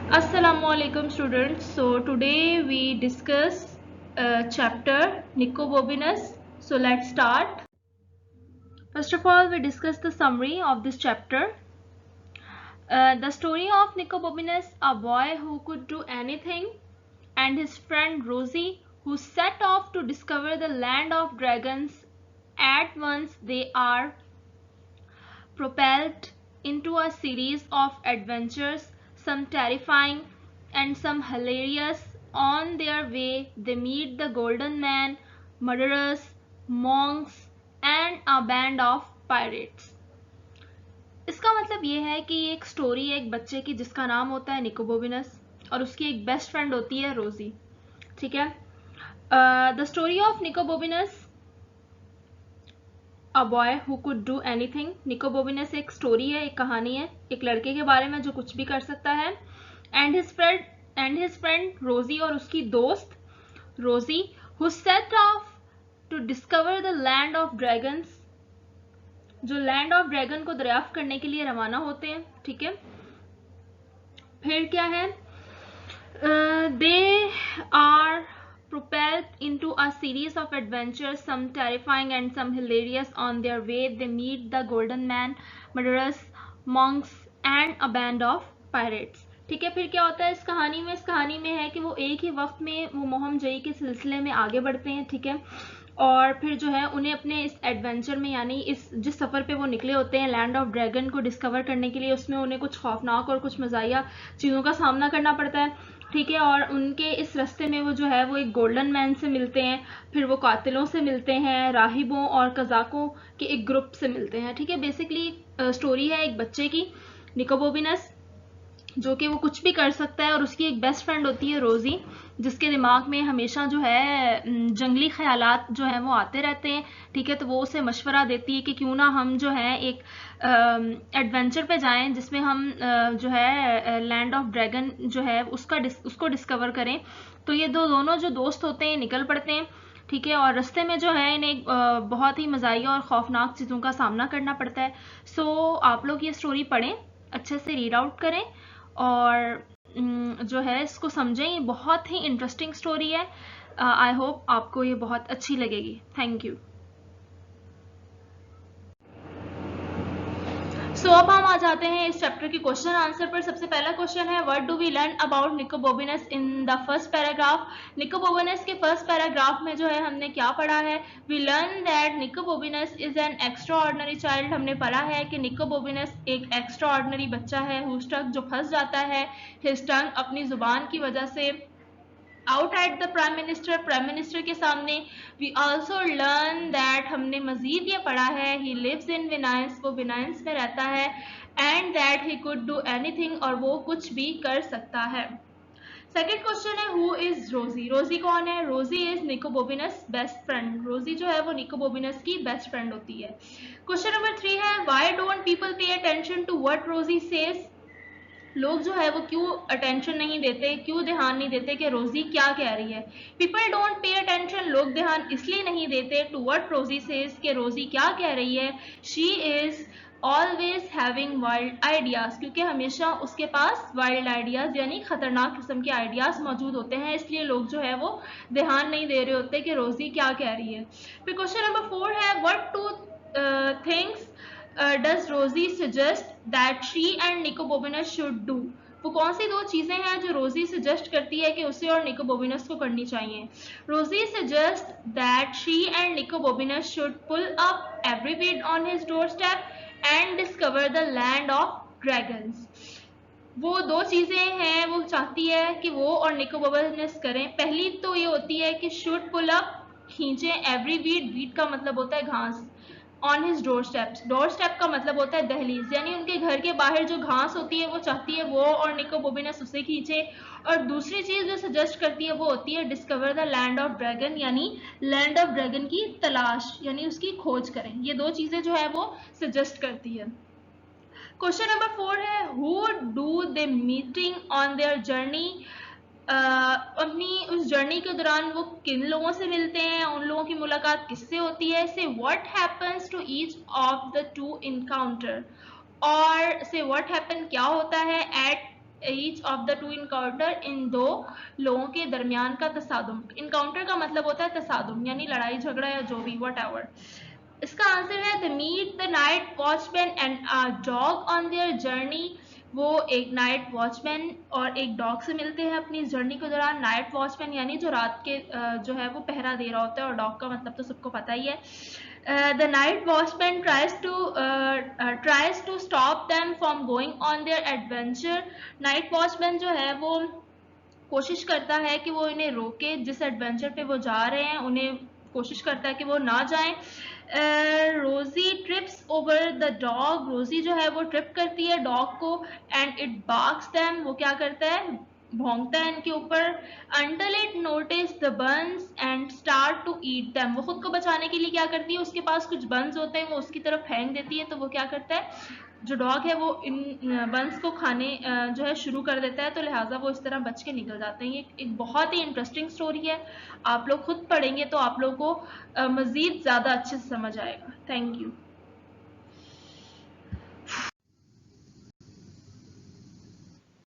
Assalamualaikum students. So today we discuss chapter Nicobobinus. So let's start. First of all, we discuss the summary of this chapter. The story of Nicobobinus, a boy who could do anything, and his friend Rosie, who set off to discover the land of dragons. At once they are propelled into a series of adventures, some terrifying and some hilarious. On their way, they meet the Golden Man, murderers, monks, and a band of pirates. इसका मतलब ये है कि ये एक story है एक बच्चे की जिसका नाम होता है निकोबोबिनस और उसकी एक बेस्ट फ्रेंड होती है रोजी. ठीक है. The story of Nicobobinus, a boy who could do anything. Nicobobinus एक स्टोरी है, एक कहानी है एक लड़के के बारे में जो कुछ भी कर सकता है. एंड हिज फ्रेंड रोजी, और उसकी दोस्त Rosie, who set off to discover the land of dragons, जो लैंड ऑफ ड्रैगन को दरियाफ्त करने के लिए रवाना होते हैं. ठीक है. फिर क्या है, they are propelled into a series of adventures, some terrifying and some hilarious. On their way, they meet the Golden Man, murderers, monks, and a band of pirates. ठीक है. फिर क्या होता है इस कहानी में है कि वो एक ही वक्त में वो मोहम जई के सिलसिले में आगे बढ़ते हैं. ठीक है. और फिर जो है उन्हें अपने इस एडवेंचर में, यानी इस जिस सफ़र पे वो निकले होते हैं लैंड ऑफ ड्रैगन को डिस्कवर करने के लिए, उसमें उन्हें कुछ खौफनाक और कुछ मज़ाहिया चीज़ों का सामना करना पड़ता है. ठीक है. और उनके इस रास्ते में वो जो है वो एक गोल्डन मैन से मिलते हैं, फिर वो कातिलों से मिलते हैं, राहिबों और कज़ाकों के एक ग्रुप से मिलते हैं. ठीक है. बेसिकली स्टोरी है एक बच्चे की, निकोबोबिनस, जो कि वो कुछ भी कर सकता है, और उसकी एक बेस्ट फ्रेंड होती है रोजी, जिसके दिमाग में हमेशा जो है जंगली ख्यालात जो है वो आते रहते हैं. ठीक है. तो वो उसे मशवरा देती है कि क्यों ना हम जो है एक एडवेंचर पे जाएं जिसमें हम जो है लैंड ऑफ ड्रैगन जो है उसको डिस्कवर करें. तो ये दोनों जो दोस्त होते हैं निकल पड़ते हैं. ठीक है. और रास्ते में जो है इन्हें बहुत ही मज़ाहिया और खौफनाक चीज़ों का सामना करना पड़ता है. सो आप लोग ये स्टोरी पढ़ें, अच्छे से रीड आउट करें और जो है इसको समझें. ये बहुत ही इंटरेस्टिंग स्टोरी है. आई होप आपको ये बहुत अच्छी लगेगी. Thank you. सो अब हम आ जाते हैं इस चैप्टर के क्वेश्चन आंसर पर. सबसे पहला क्वेश्चन है, what do we learn about Nicobobinus in the first paragraph. Nicobobinus के फर्स्ट पैराग्राफ में जो है हमने क्या पढ़ा है. We learn that Nicobobinus is an extraordinary child. हमने पढ़ा है कि निकोबोबिनस एक एक्स्ट्रा ऑर्डिनरी बच्चा है, हुज टंग, जो फंस जाता है, हिज टंग, अपनी जुबान की वजह से, out at the prime minister, prime minister के सामने. वी ऑल्सो लर्न दैट, हमने मजीद ये पढ़ा है, ही लिव्स इन विनाइंस, वो विनाइंस में रहता है, and that he could do anything, और वो कुछ भी कर सकता है. सेकेंड क्वेश्चन है, हु इज रोजी. रोजी कौन है. रोजी इज निकोबोबिनस बेस्ट फ्रेंड. रोजी जो है वो निकोबोबिनस की बेस्ट फ्रेंड होती है. क्वेश्चन नंबर 3 है, why don't people pay attention to what Rosie says. लोग जो है वो क्यों अटेंशन नहीं देते, क्यों ध्यान नहीं देते कि रोजी क्या कह रही है. पीपल डोंट पे अटेंशन, लोग ध्यान इसलिए नहीं देते, टू व्हाट रोजी सेज, कि रोजी क्या कह रही है. She is always having wild ideas, क्योंकि हमेशा उसके पास वाइल्ड आइडियाज यानी खतरनाक किस्म के आइडियाज मौजूद होते हैं, इसलिए लोग जो है वो ध्यान नहीं दे रहे होते कि रोजी क्या कह रही है. फिर क्वेश्चन नंबर 4 है, what two things does Rosie suggest that she and Nicobobinus should do. वो कौन सी दो चीजें हैं जो रोजी सजेस्ट करती है कि उसे और निकोबोबिनस को करनी चाहिए. Rosie suggest that she and Nicobobinus should pull up every weed on his doorstep and discover the land of dragons. वो दो चीजें हैं वो चाहती है कि वो और निकोबोबिनस करें. पहली तो ये होती है कि शुड पुल अप, खींचे, एवरी वीड, वीड का मतलब होता है घास, on his door steps, door step का मतलब होता है दहलीज, यानी उनके घर के बाहर जो घास होती है वो चाहती है वो और निकोबोबिनस उसे खींचे. और दूसरी चीज जो सजेस्ट करती है वो होती है discover the land of dragon, यानी लैंड ऑफ ड्रैगन की तलाश यानी उसकी खोज करें. ये दो चीजें जो है वो सजेस्ट करती है. क्वेश्चन नंबर 4 है, who do they meeting on their journey. अपनी उस जर्नी के दौरान वो किन लोगों से मिलते हैं, उन लोगों की मुलाकात किससे होती है. Say what happens to each of the two encounter, और से व्हाट हैपन क्या होता है at each of the two encounter, इन दो लोगों के दरमियान का तसादुम। इनकाउंटर का मतलब होता है तसादुम, यानी लड़ाई झगड़ा या जो भी वट एवर। इसका आंसर है the meet the night watchman and a dog on their journey. वो एक नाइट वॉचमैन और एक डॉग से मिलते हैं अपनी जर्नी के दौरान। नाइट वॉचमैन यानी जो रात के जो है वो पहरा दे रहा होता है, और डॉग का मतलब तो सबको पता ही है। The night watchman tries to stop them from going on their adventure। Night watchman जो है वो कोशिश करता है कि वो इन्हें रोके, जिस एडवेंचर पे वो जा रहे हैं उन्हें कोशिश करता है कि वो ना जाएं। रोजी ट्रिप्स ओवर द डॉग। रोजी जो है वो ट्रिप करती है डॉग को, एंड इट बार्क्स देम। वो क्या करता है, भौंकता है इनके ऊपर। Until it notice the buns and start to eat them. वो खुद को बचाने के लिए क्या करती है, उसके पास कुछ बंस होते हैं, वो उसकी तरफ फेंक देती है, तो वो क्या करता है, जो डॉग है वो इन बंस को खाने जो है शुरू कर देता है, तो लिहाजा वो इस तरह बच के निकल जाते हैं। ये एक बहुत ही इंटरेस्टिंग स्टोरी है, आप लोग खुद पढ़ेंगे तो आप लोग को मज़ीद ज़्यादा अच्छे से समझ आएगा। Thank you.